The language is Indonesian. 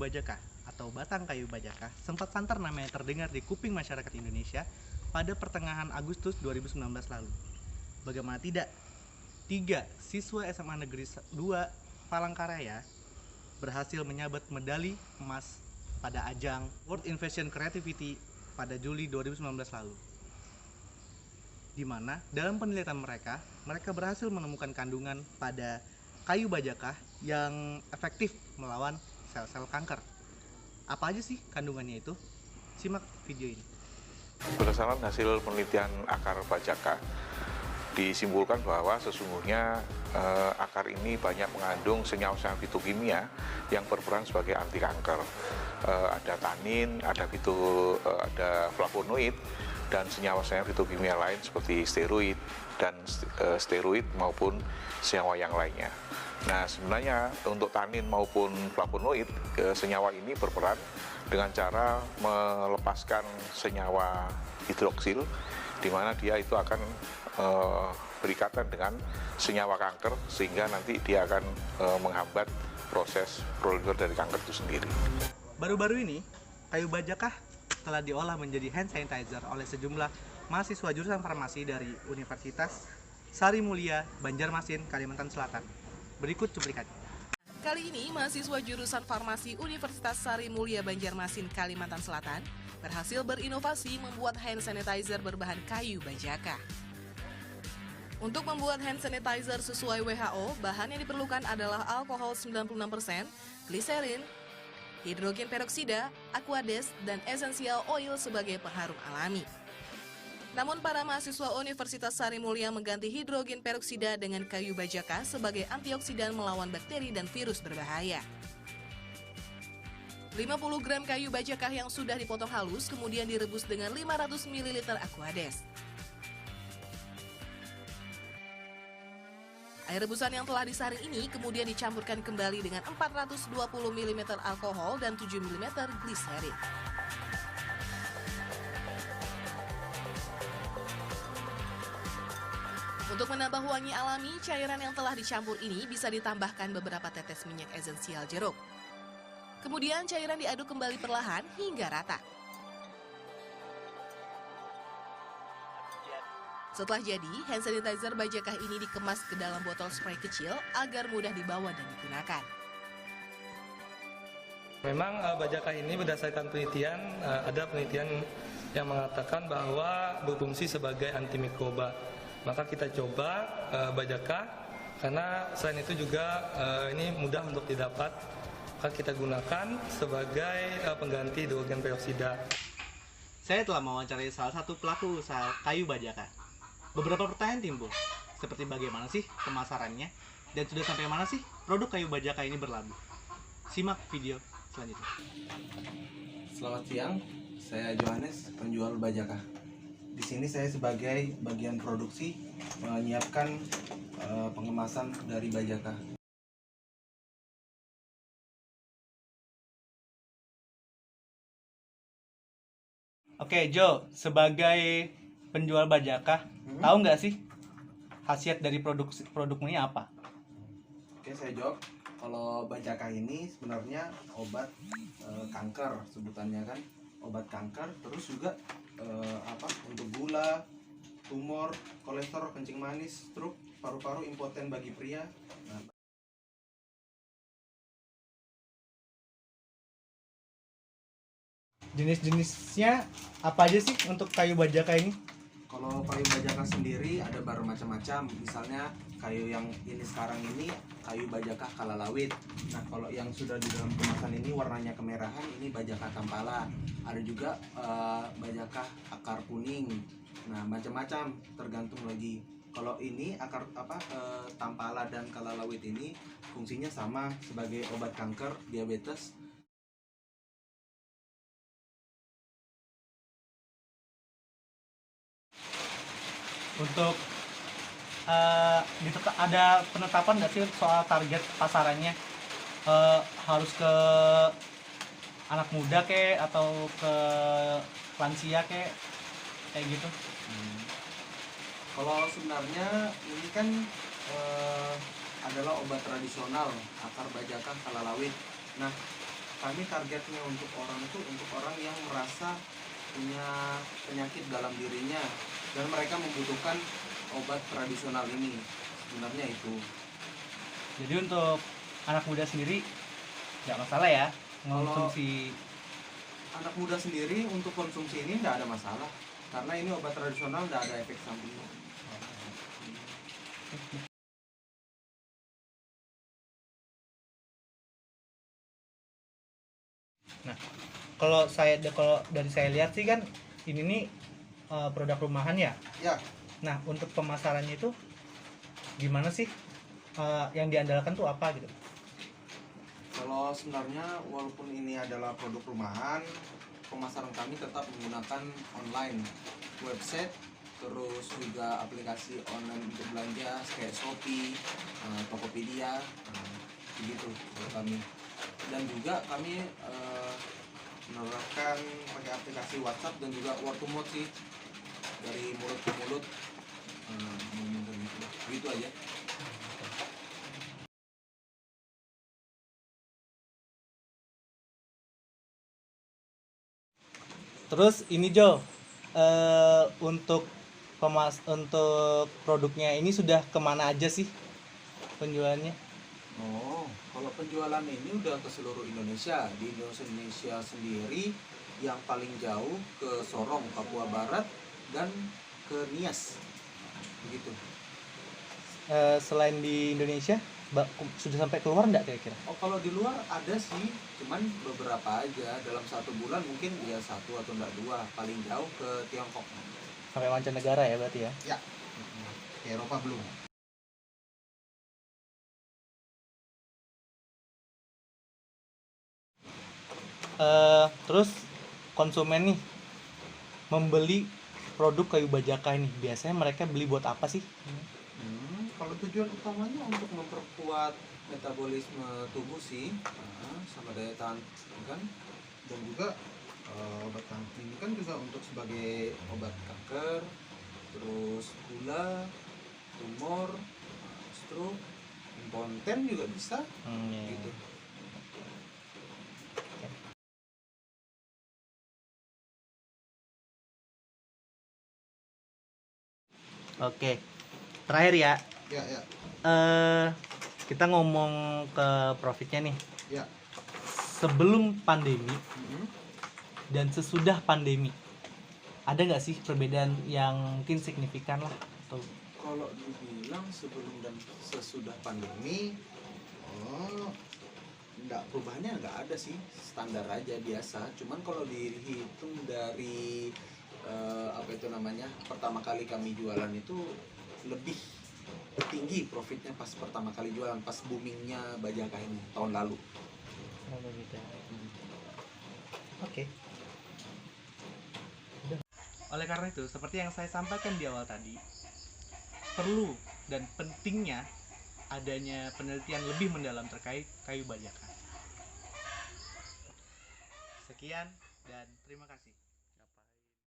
bajaka atau batang kayu bajaka sempat santer namanya terdengar di kuping masyarakat Indonesia pada pertengahan Agustus 2019 lalu. Bagaimana tidak, 3 siswa SMA Negeri 2 Palangkaraya berhasil menyabet medali emas pada ajang World Innovation Creativity pada Juli 2019 lalu. Di mana dalam penelitian mereka berhasil menemukan kandungan pada kayu bajaka yang efektif melawan sel-sel kanker. Apa aja sih kandungannya itu? Simak video ini. Berdasarkan hasil penelitian akar bajaka, disimpulkan bahwa sesungguhnya akar ini banyak mengandung senyawa-senyawa fitokimia yang berperan sebagai anti kanker. Ada tanin, ada flavonoid, dan senyawa-senyawa fitokimia lain seperti steroid dan steroid maupun senyawa yang lainnya. Nah, sebenarnya untuk tanin maupun flavonoid, senyawa ini berperan dengan cara melepaskan senyawa hidroksil, di mana dia itu akan berikatan dengan senyawa kanker, sehingga nanti dia akan menghambat proses prolifer dari kanker itu sendiri. Baru-baru ini, kayu bajaka telah diolah menjadi hand sanitizer oleh sejumlah mahasiswa jurusan farmasi dari Universitas Sari Mulia, Banjarmasin, Kalimantan Selatan. Berikut cuplikannya. Kali ini, mahasiswa jurusan farmasi Universitas Sari Mulia, Banjarmasin, Kalimantan Selatan berhasil berinovasi membuat hand sanitizer berbahan kayu bajaka. Untuk membuat hand sanitizer sesuai WHO, bahan yang diperlukan adalah alkohol 96%, gliserin, hidrogen peroksida, aquades, dan essential oil sebagai pengharum alami. Namun para mahasiswa Universitas Sari Mulia mengganti hidrogen peroksida dengan kayu bajaka sebagai antioksidan melawan bakteri dan virus berbahaya. 50 gram kayu bajaka yang sudah dipotong halus kemudian direbus dengan 500 ml aquades. Air rebusan yang telah disaring ini kemudian dicampurkan kembali dengan 420 ml alkohol dan 7 ml gliserin. Untuk menambah wangi alami, cairan yang telah dicampur ini bisa ditambahkan beberapa tetes minyak esensial jeruk. Kemudian cairan diaduk kembali perlahan hingga rata. Setelah jadi, hand sanitizer bajakah ini dikemas ke dalam botol spray kecil agar mudah dibawa dan digunakan. Memang bajaka ini berdasarkan penelitian, ada penelitian yang mengatakan bahwa berfungsi sebagai antimikroba. Maka kita coba bajaka, karena selain itu juga ini mudah untuk didapat, maka kita gunakan sebagai pengganti hidrogen peroksida. Saya telah mewawancarai salah satu pelaku usaha kayu bajaka. Beberapa pertanyaan timbul, seperti bagaimana sih pemasarannya, dan sudah sampai mana sih produk kayu bajaka ini berlabuh. Simak video selanjutnya. Selamat siang, saya Johannes, penjual bajaka. Di sini saya sebagai bagian produksi menyiapkan pengemasan dari bajaka. Oke, Jo, sebagai penjual bajaka, tahu nggak sih khasiat dari produkmu ini apa? Oke, saya jawab. Kalau bajaka ini sebenarnya obat kanker sebutannya kan, obat kanker. Terus juga untuk gula, tumor, kolesterol, kencing manis, stroke, paru-paru, impoten bagi pria. Jenis-jenisnya apa aja sih untuk kayu bajaka ini? Kalau kayu bajaka sendiri ada bermacam-macam. Misalnya kayu yang ini sekarang ini kayu bajaka kalalawit. Nah, kalau yang sudah di dalam kemasan ini warnanya kemerahan, ini bajaka tampala. Ada juga bajaka akar kuning. Nah, macam-macam tergantung lagi. Kalau ini akar tampala dan kalalawit ini fungsinya sama sebagai obat kanker, diabetes. Untuk ada penetapan nggak sih soal target pasarannya, harus ke anak muda atau ke lansia kayak gitu? Kalau sebenarnya ini kan adalah obat tradisional akar bajaka kalalawit. Nah, kami targetnya untuk orang yang merasa punya penyakit dalam dirinya dan mereka membutuhkan obat tradisional ini. Sebenarnya itu. Jadi untuk anak muda sendiri nggak masalah ya konsumsi. Anak muda sendiri untuk konsumsi ini nggak ada masalah karena ini obat tradisional, nggak ada efek sampingnya. Nah, kalau dari saya lihat sih kan ini nih produk rumahan ya. Ya, Nah, untuk pemasarannya itu gimana sih? Yang diandalkan tuh apa gitu? kalau sebenarnya walaupun ini adalah produk rumahan, pemasaran kami tetap menggunakan online, website, terus juga aplikasi online untuk belanja kayak Shopee, Tokopedia, begitu buat kami. Dan juga kami menerapkan pakai aplikasi WhatsApp dan juga word to mouth sih, dari mulut ke mulut, gitu aja. Terus ini Jo, untuk untuk produknya ini sudah kemana aja sih penjualannya? Oh, kalau penjualan ini udah ke seluruh Indonesia. Di Indonesia sendiri yang paling jauh ke Sorong, Papua Barat, dan ke Nias. Begitu. Selain di Indonesia, sudah sampai keluar nggak kira-kira? Oh, kalau di luar ada sih, cuman beberapa aja. Dalam 1 bulan mungkin ya 1 atau enggak 2. Paling jauh ke Tiongkok. Sampai mancanegara ya berarti ya? Ya, ke Eropa belum. Terus konsumen nih membeli produk kayu bajaka ini biasanya mereka beli buat apa sih? Kalau tujuan utamanya untuk memperkuat metabolisme tubuh sih, sama daya tahan kan, dan juga obat kanker ini kan juga untuk sebagai obat kanker, terus gula, tumor, stroke, impoten juga bisa, gitu. Oke, terakhir ya, Ya. kita ngomong ke profitnya nih. Ya. Sebelum pandemi dan sesudah pandemi, ada nggak sih perbedaan yang mungkin signifikan lah? Atau Kalau dibilang sebelum dan sesudah pandemi, perubahannya nggak ada sih, standar aja biasa. Cuman kalau dihitung dari pertama kali kami jualan itu lebih tinggi profitnya pas pertama kali jualan, pas boomingnya Bajaka ini tahun lalu. Oke. Oleh karena itu, seperti yang saya sampaikan di awal tadi, perlu dan pentingnya adanya penelitian lebih mendalam terkait kayu bajaka. Sekian dan terima kasih.